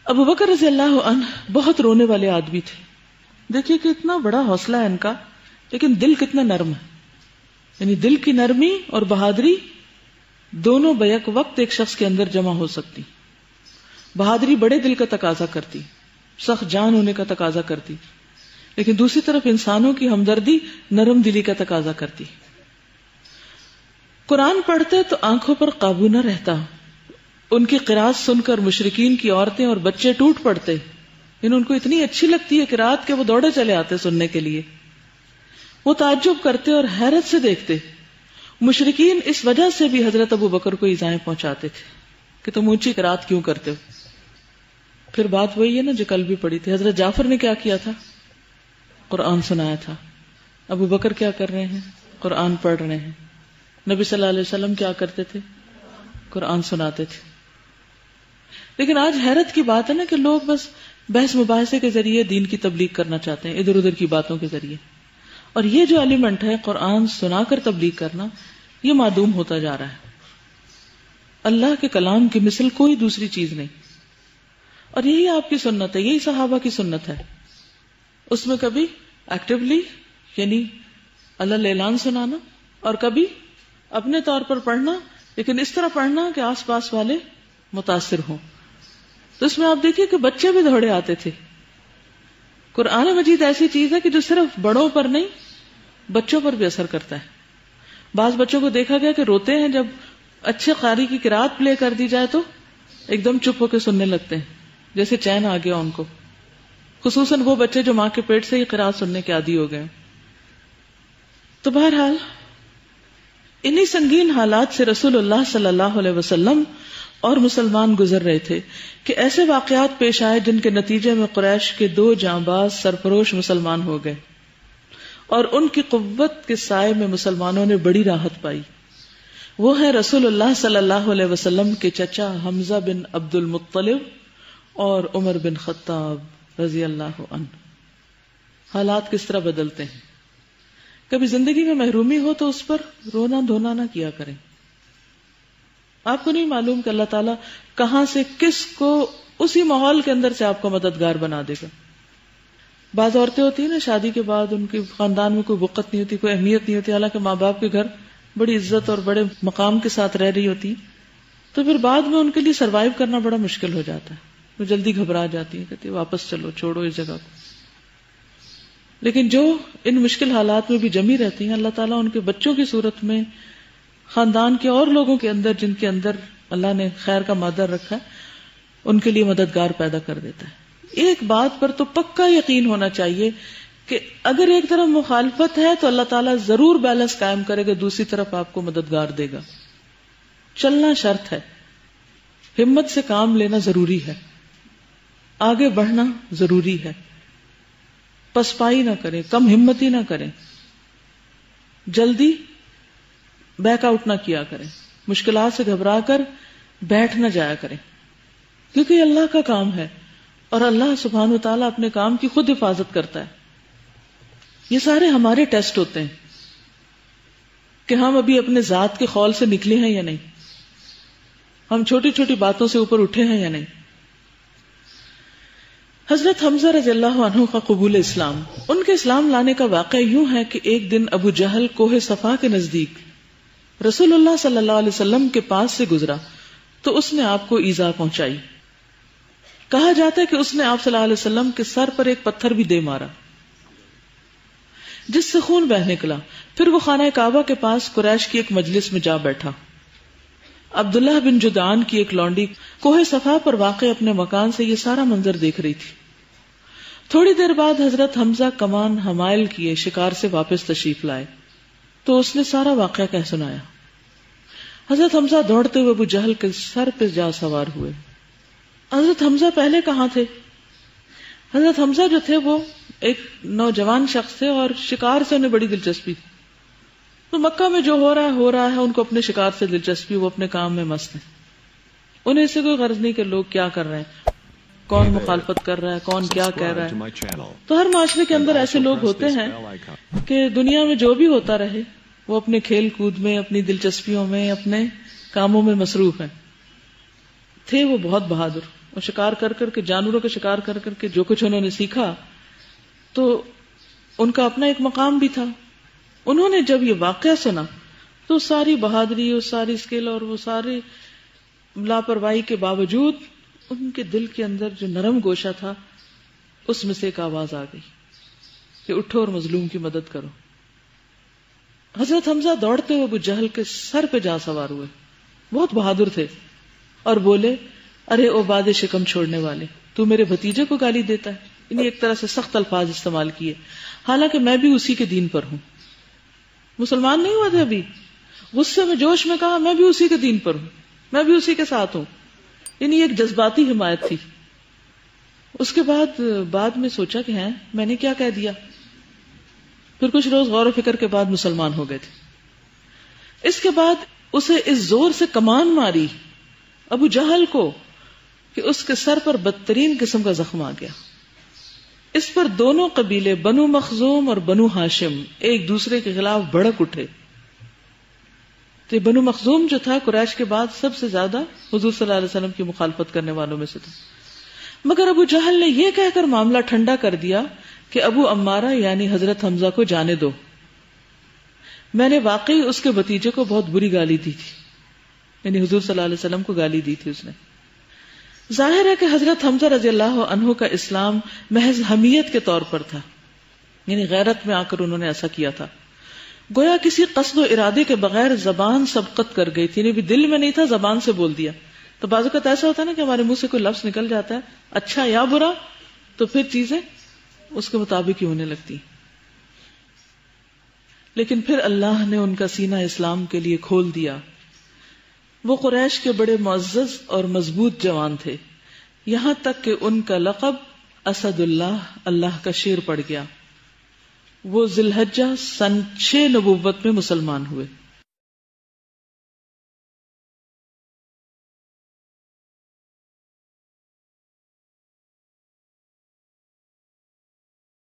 ابو بکر رضی اللہ عنہ بہت رونے والے آدمی تھے. دیکھیے کہ اتنا بڑا حوصلہ ہے ان کا، لیکن دل کتنا نرم ہے. یعنی دل کی نرمی اور بہادری دونوں بیک وقت ایک شخص کے اندر جمع ہو سکتی. بہادری بڑے دل کا تقاضا کرتی، سخت جان ہونے کا تقاضا کرتی، لیکن دوسری طرف انسانوں کی ہمدردی نرم دلی کا تقاضا کرتی. قرآن پڑھتے تو آنکھوں پر قابو نہ رہتا. ان کی قرات سن کر مشرکین کی عورتیں اور بچے ٹوٹ پڑتے. ان کو اتنی اچھی لگتی ہے قرات کہ وہ دوڑے چلے آتے سننے کے لیے. وہ تعجب کرتے اور حیرت سے دیکھتے. مشرکین اس وجہ سے بھی حضرت ابو بکر کو ایذائیں پہنچاتے تھے کہ تم اونچی قرات کیوں کرتے ہو. پھر بات وہی ہے نا جو کل بھی پڑھی تھی. حضرت جعفر نے کیا کیا تھا؟ قرآن سنایا تھا. ابو بکر کیا کر رہے ہیں؟ قرآن پڑھ رہے ہیں. نبی صلی اللہ علیہ وسلم کیا کرتے تھے؟ قرآن سناتے تھے. لیکن آج حیرت کی بات ہے نا کہ لوگ بس بحث مباحثے کے ذریعے دین کی تبلیغ کرنا چاہتے ہیں، ادھر ادھر کی باتوں کے ذریعے. اور یہ جو ایلیمنٹ ہے قرآن سنا کر تبلیغ کرنا، یہ معدوم ہوتا جا رہا ہے. اللہ کے کلام کی مثل کوئی دوسری چیز نہیں. اور یہی آپ کی سنت ہے، یہی صحابہ کی سنت ہے. اس میں کبھی ایکٹیولی یعنی اللہ اعلان سنانا، اور کبھی اپنے طور پر پڑھنا، لیکن اس طرح پڑھنا کہ آس پاس والے متاثر ہوں. تو اس میں آپ دیکھیے کہ بچے بھی دوڑے آتے تھے. قرآن مجید ایسی چیز ہے کہ جو صرف بڑوں پر نہیں بچوں پر بھی اثر کرتا ہے. بعض بچوں کو دیکھا گیا کہ روتے ہیں جب اچھے قاری کی قرات پلے کر دی جائے تو ایک دم چپ ہو کے سننے لگتے ہیں، جیسے چین آ گیا ان کو. خصوصاً وہ بچے جو ماں کے پیٹ سے ہی قرات سننے کے عادی ہو گئے. تو بہرحال انہی سنگین حالات سے رسول اللہ صلی اللہ علیہ وسلم اور مسلمان گزر رہے تھے کہ ایسے واقعات پیش آئے جن کے نتیجے میں قریش کے 2 جانباز سرفروش مسلمان ہو گئے، اور ان کی قوت کے سائے میں مسلمانوں نے بڑی راحت پائی. وہ ہے رسول اللہ صلی اللہ علیہ وسلم کے چچا حمزہ بن عبد المطلب اور عمر بن خطاب رضی اللہ عنہ. حالات کس طرح بدلتے ہیں. کبھی زندگی میں محرومی ہو تو اس پر رونا دھونا نہ کیا کریں. آپ کو نہیں معلوم کہ اللہ تعالیٰ کہاں سے کس کو اسی ماحول کے اندر سے آپ کو مددگار بنا دے گا. بعض عورتیں ہوتی ہیں نا شادی کے بعد ان کے خاندان میں کوئی وقت نہیں ہوتی، کوئی اہمیت نہیں ہوتی، حالانکہ ماں باپ کے گھر بڑی عزت اور بڑے مقام کے ساتھ رہ رہی ہوتی، تو پھر بعد میں ان کے لیے سروائیو کرنا بڑا مشکل ہو جاتا ہے. وہ جلدی گھبرا جاتی ہیں، کہتی واپس چلو، چھوڑو اس جگہ کو. لیکن جو ان مشکل حالات میں بھی جمی رہتی ہیں، اللہ تعالیٰ ان کے بچوں کی صورت میں خاندان کے اور لوگوں کے اندر جن کے اندر اللہ نے خیر کا مادر رکھا ہے، ان کے لیے مددگار پیدا کر دیتا ہے. ایک بات پر تو پکا یقین ہونا چاہیے کہ اگر ایک طرف مخالفت ہے تو اللہ تعالیٰ ضرور بیلنس قائم کرے گا، دوسری طرف آپ کو مددگار دے گا. چلنا شرط ہے، ہمت سے کام لینا ضروری ہے، آگے بڑھنا ضروری ہے. پسپائی نہ کریں، کم ہمتی نہ کریں، جلدی بیک آؤٹ نہ کیا کریں، مشکلات سے گھبرا کر بیٹھ نہ جایا کریں، کیونکہ یہ اللہ کا کام ہے اور اللہ سبحانہ وتعالیٰ اپنے کام کی خود حفاظت کرتا ہے. یہ سارے ہمارے ٹیسٹ ہوتے ہیں کہ ہم ابھی اپنے ذات کے خول سے نکلے ہیں یا نہیں، ہم چھوٹی چھوٹی باتوں سے اوپر اٹھے ہیں یا نہیں. حضرت حمزہ رضی اللہ عنہ کا قبول اسلام. ان کے اسلام لانے کا واقعہ یوں ہے کہ ایک دن ابو جہل کوہ صفا کے نزدیک رسول اللہ صلی اللہ علیہ وسلم کے پاس سے گزرا تو اس نے آپ کو ایذا پہنچائی. کہا جاتا ہے کہ اس نے آپ صلی اللہ علیہ وسلم کے سر پر ایک پتھر بھی دے مارا جس سے خون بہہ نکلا. پھر وہ خانہ کعبہ کے پاس قریش کی ایک مجلس میں جا بیٹھا. عبداللہ بن جدعان کی ایک لونڈی کوہ صفا پر واقع اپنے مکان سے یہ سارا منظر دیکھ رہی تھی. تھوڑی دیر بعد حضرت حمزہ کمان حمائل کیے شکار سے واپس تشریف لائے تو اس نے سارا واقعہ کہہ سنایا. حضرت حمزہ دوڑتے ہوئے ابو جہل کے سر پہ جا سوار ہوئے. حضرت حمزہ پہلے کہاں تھے؟ حضرت حمزہ جو تھے وہ ایک نوجوان شخص تھے اور شکار سے انہیں بڑی دلچسپی تھی. تو مکہ میں جو ہو رہا ہے ان کو اپنے شکار سے دلچسپی، وہ اپنے کام میں مست ہیں. انہیں اس سے کوئی غرض نہیں کہ لوگ کیا کر رہے ہیں، کون مخالفت کر رہا ہے، کون کیا کہہ رہا ہے. تو ہر معاشرے کے اندر ایسے لوگ ہوتے ہیں کہ دنیا میں جو بھی ہوتا رہے وہ اپنے کھیل کود میں، اپنی دلچسپیوں میں، اپنے کاموں میں مصروف ہیں. تھے وہ بہت بہادر، اور شکار کر کر کے، جانوروں کا شکار کر کر کے جو کچھ انہوں نے سیکھا، تو ان کا اپنا ایک مقام بھی تھا. انہوں نے جب یہ واقعہ سنا تو ساری بہادری اور ساری اسکل اور وہ ساری لاپرواہی کے باوجود ان کے دل کے اندر جو نرم گوشہ تھا اس میں سے ایک آواز آ گئی کہ اٹھو اور مظلوم کی مدد کرو. حضرت حمزہ دوڑتے ہوئے ابو جہل کے سر پہ جا سوار ہوئے، بہت بہادر تھے، اور بولے ارے او باد شکم چھوڑنے والے، تو میرے بھتیجے کو گالی دیتا ہے. انہیں ایک طرح سے سخت الفاظ استعمال کیے، حالانکہ میں بھی اسی کے دین پر ہوں. مسلمان نہیں ہوا تھے ابھی، غصے میں جوش میں کہا میں بھی اسی کے دین پر ہوں، میں بھی اسی کے ساتھ ہوں. انہیں ایک جذباتی حمایت تھی. اس کے بعد میں سوچا کہ میں نے کیا کہہ دیا. پھر کچھ روز غور و فکر کے بعد مسلمان ہو گئے تھے. اس کے بعد اسے اس زور سے کمان ماری ابو جہل کو کہ اس کے سر پر بدترین قسم کا زخم آ گیا. اس پر دونوں قبیلے بنو مخزوم اور بنو ہاشم ایک دوسرے کے خلاف بھڑک اٹھے. تو بنو مخزوم جو تھا قریش کے بعد سب سے زیادہ حضور صلی اللہ علیہ وسلم کی مخالفت کرنے والوں میں سے تھا. مگر ابو جہل نے یہ کہہ کر معاملہ ٹھنڈا کر دیا کہ ابو عمارہ یعنی حضرت حمزہ کو جانے دو، میں نے واقعی اس کے بھتیجے کو بہت بری گالی دی تھی. یعنی حضور صلی اللہ علیہ وسلم کو گالی دی تھی اس نے. ظاہر ہے کہ حضرت حمزہ رضی اللہ عنہ کا اسلام محض حمیت کے طور پر تھا، یعنی غیرت میں آ کر انہوں نے ایسا کیا تھا. گویا کسی قصد و ارادے کے بغیر زبان سبقت کر گئی تھی، بھی دل میں نہیں تھا، زبان سے بول دیا. تو بعض اوقات ایسا ہوتا ہے نا کہ ہمارے منہ سے کوئی لفظ نکل جاتا ہے اچھا یا برا، تو پھر چیزیں اس کے مطابق ہی ہونے لگتی. لیکن پھر اللہ نے ان کا سینہ اسلام کے لیے کھول دیا. وہ قریش کے بڑے معزز اور مضبوط جوان تھے، یہاں تک کہ ان کا لقب اسد اللہ کا شیر پڑ گیا. وہ ذی الحجہ سن 6 نبوت میں مسلمان ہوئے.